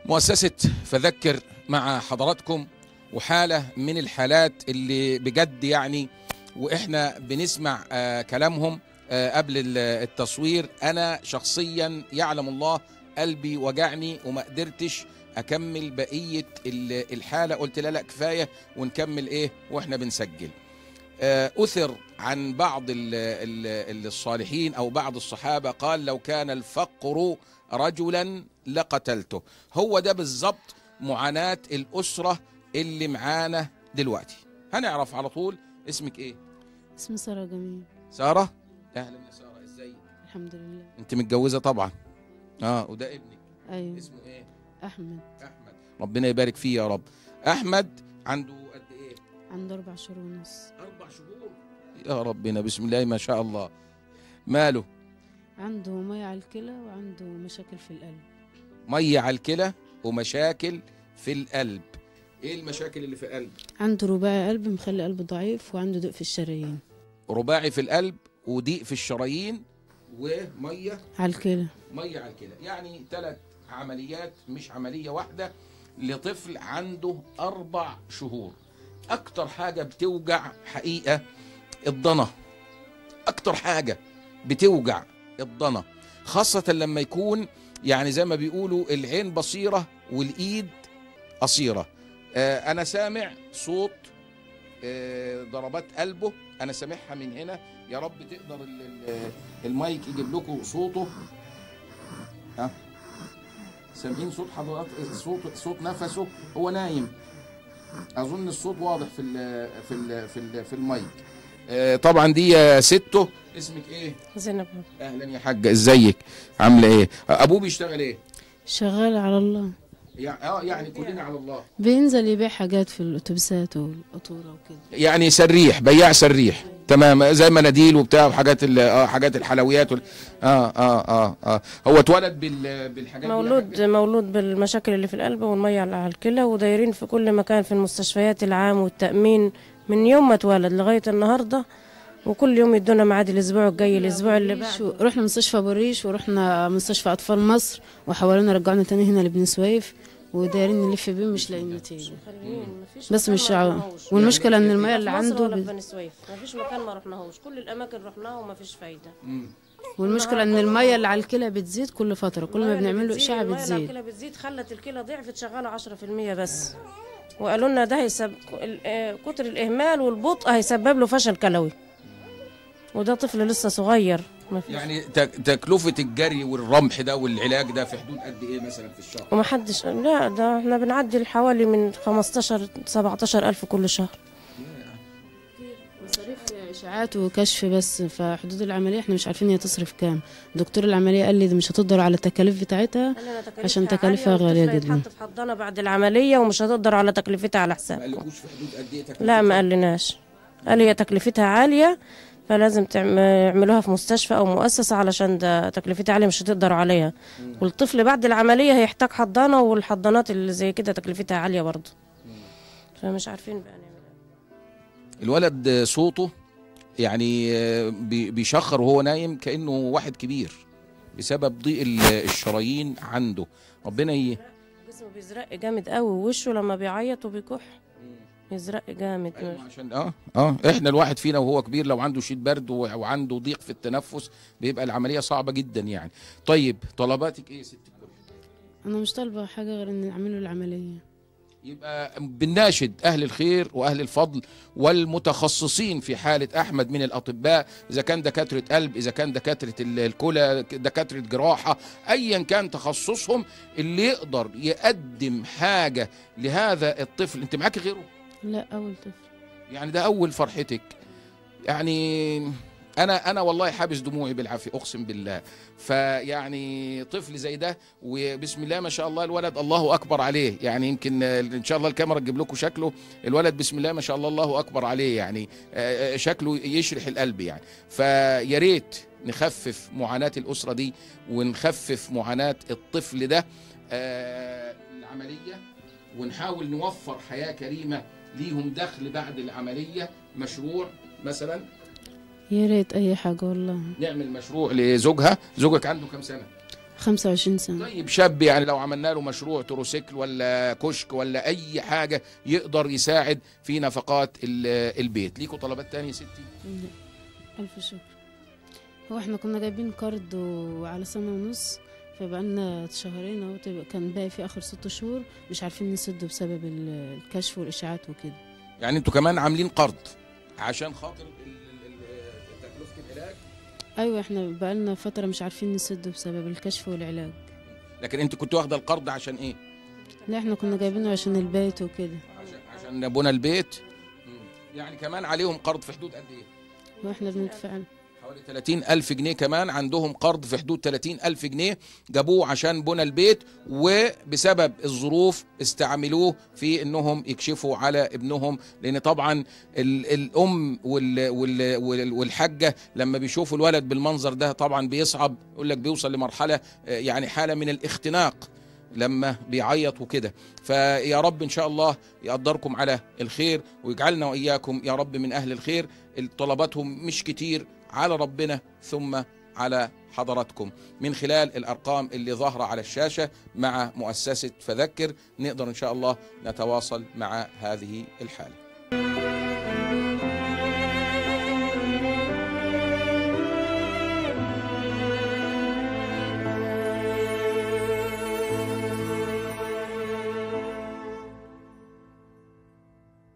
مؤسسة فذكر مع حضراتكم، وحالة من الحالات اللي بجد يعني وإحنا بنسمع كلامهم قبل التصوير. أنا شخصيا يعلم الله قلبي وجعني وما قدرتش أكمل بقية الحالة، قلت لا كفاية ونكمل إيه وإحنا بنسجل. أثر عن بعض الصالحين أو بعض الصحابة قال لو كان الفقر رجلا لقتلته. هو ده بالظبط معاناة الأسرة اللي معانا دلوقتي. هنعرف على طول. اسمك ايه؟ اسمي سارة جميل. سارة، اهلا يا سارة، ازيك؟ الحمد لله. انت متجوزة طبعا؟ وده ابنك؟ ايوه. اسمه ايه؟ احمد. احمد، ربنا يبارك فيه يا رب. احمد عنده قد ايه؟ عنده 4 شهور ونص. 4 شهور؟ يا ربنا، بسم الله ما شاء الله. ماله؟ عنده مية على الكلى وعنده مشاكل في القلب. مية على الكلى ومشاكل في القلب. ايه المشاكل اللي في القلب؟ عنده رباعي قلب مخلي قلبه ضعيف، وعنده ضيق في الشرايين. رباعي في القلب وضيق في الشرايين ومية على الكلى. مية على الكلى، يعني 3 عمليات مش عملية واحدة لطفل عنده 4 شهور. أكتر حاجة بتوجع حقيقة الضنا، أكتر حاجة بتوجع الضنا، خاصة لما يكون يعني زي ما بيقولوا العين بصيرة والإيد قصيرة. أنا سامع صوت ضربات قلبه، أنا سامعها من هنا. يا رب تقدر المايك يجيب لكم صوته. سامعين صوت حضرات؟ صوت نفسه، هو نايم. أظن الصوت واضح في المايك. طبعا دي يا ستو. اسمك ايه؟ زينب. اهلا يا حاجه، ازيك؟ عامله ايه؟ ابوه بيشتغل ايه؟ شغال على الله. يعني كلنا على الله. بينزل يبيع حاجات في الاتوبيسات والقطوره وكده، يعني سريح، بياع سريح، تمام، زي مناديل وبتاع وحاجات حاجات الحلويات هو اتولد بالحاجات دي؟ مولود بالمشاكل اللي في القلب والميه على الكلى، ودايرين في كل مكان في المستشفيات العام والتامين من يوم ما اتولد لغايه النهارده، وكل يوم يدونا ميعاد الاسبوع الجاي الاسبوع اللي بعده. رحنا مستشفى بوريش ورحنا مستشفى اطفال مصر، وحاولنا رجعنا تاني هنا لبني سويف، ودايرين نلف بيه مش لاقيين نتيجه. بس مش والمشكله ان الميه اللي عنده بني سويف مفيش مكان ما رحناهوش، كل الاماكن رحناها ومفيش فايده. والمشكله ان الميه اللي على الكلى بتزيد كل فتره، كل ما بنعمل له اشعه بتزيد. الميه اللي بتزيد خلت الكلى ضعفت، شغاله 10% بس. وقالوا لنا ده كتر الاهمال والبطء هيسبب له فشل كلوي، وده طفل لسه صغير. يعني تكلفة الجري والرمح ده والعلاج ده في حدود قد ايه مثلا في الشهر؟ ومحدش، لا ده احنا بنعدي حوالي من 15-17 ألف كل شهر. مصاريف اشاعات وكشف بس، فحدود العمليه احنا مش عارفين هي تصرف كام. دكتور العمليه قال لي ده مش هتقدر على التكاليف بتاعتها عشان تكاليفها غاليه جدا. هتتحط في حضانه بعد العمليه ومش هتقدر على تكلفتها على حساب. ما قالكوش في حدود قد ايه تكلفتها؟ لا ما قالناش، قال هي تكلفتها عاليه فلازم يعملوها في مستشفى او مؤسسه علشان ده تكلفتها عاليه مش هتقدر عليها. والطفل بعد العمليه هيحتاج حضانه، والحضانات اللي زي كده تكلفتها عاليه برضه. فمش عارفين بقى نعمل ايه. الولد صوته يعني بيشخر وهو نايم كانه واحد كبير بسبب ضيق الشرايين عنده. ربنا جسمه بيزرق جامد قوي، ووشه لما بيعيط وبيكح يزرق جامد. أيوة عشان احنا الواحد فينا وهو كبير لو عنده شيء برد وعنده ضيق في التنفس بيبقى العمليه صعبه جدا يعني. طيب طلباتك ايه يا ست الكل؟ انا مش طالبه حاجه غير ان يعملوا العمليه. يبقى بنناشد اهل الخير واهل الفضل والمتخصصين في حاله احمد من الاطباء، اذا كان دكاتره قلب، اذا كان دكاتره الكلى، دكاتره جراحه، ايا كان تخصصهم، اللي يقدر يقدم حاجه لهذا الطفل. انت معاكي غيره؟ لا اول طفل. يعني ده اول فرحتك؟ يعني انا والله حابس دموعي بالعافيه اقسم بالله. فيعني طفل زي ده وبسم الله ما شاء الله الولد الله اكبر عليه، يعني يمكن ان شاء الله الكاميرا تجيب لكم شكله. الولد بسم الله ما شاء الله الله اكبر عليه، يعني شكله يشرح القلب يعني. فيا ريت نخفف معاناه الاسره دي ونخفف معاناه الطفل ده العمليه، ونحاول نوفر حياه كريمه ليهم، دخل بعد العمليه، مشروع مثلا. يا ريت اي حاجه والله. نعمل مشروع لزوجها. زوجك عنده كام سنه؟ 25 سنة. طيب شاب يعني لو عملنا له مشروع تروسيكل ولا كشك ولا اي حاجه يقدر يساعد في نفقات البيت. ليكوا طلبات تانية يا ستي؟ ألف شكر. هو احنا كنا جايبين كارد وعلى سنة ونص، فبقالنا شهرين اهو، كان باقي في آخر 6 شهور مش عارفين نسده بسبب الكشف والإشاعات وكده. يعني انتوا كمان عاملين قرض عشان خاطر تكلفة العلاج؟ أيوة، احنا بقالنا فترة مش عارفين نسده بسبب الكشف والعلاج. لكن انت كنت واخده القرض عشان ايه؟ لا، احنا كنا جايبينه عشان البيت وكده. عشان بنا البيت. يعني كمان عليهم قرض في حدود قد ايه؟ واحنا بندفع حوالي 30,000 جنيه، كمان عندهم قرض في حدود 30,000 جنيه جابوه عشان بنا البيت، وبسبب الظروف استعملوه في انهم يكشفوا على ابنهم، لان طبعا الام والحاجة لما بيشوفوا الولد بالمنظر ده طبعا بيصعب، يقول لك بيوصل لمرحلة يعني حالة من الاختناق لما بيعيط وكده. فيا رب ان شاء الله يقدركم على الخير ويجعلنا واياكم يا رب من اهل الخير. طلباتهم مش كتير على ربنا ثم على حضراتكم، من خلال الأرقام اللي ظاهرة على الشاشة مع مؤسسة فذكر نقدر إن شاء الله نتواصل مع هذه الحالة.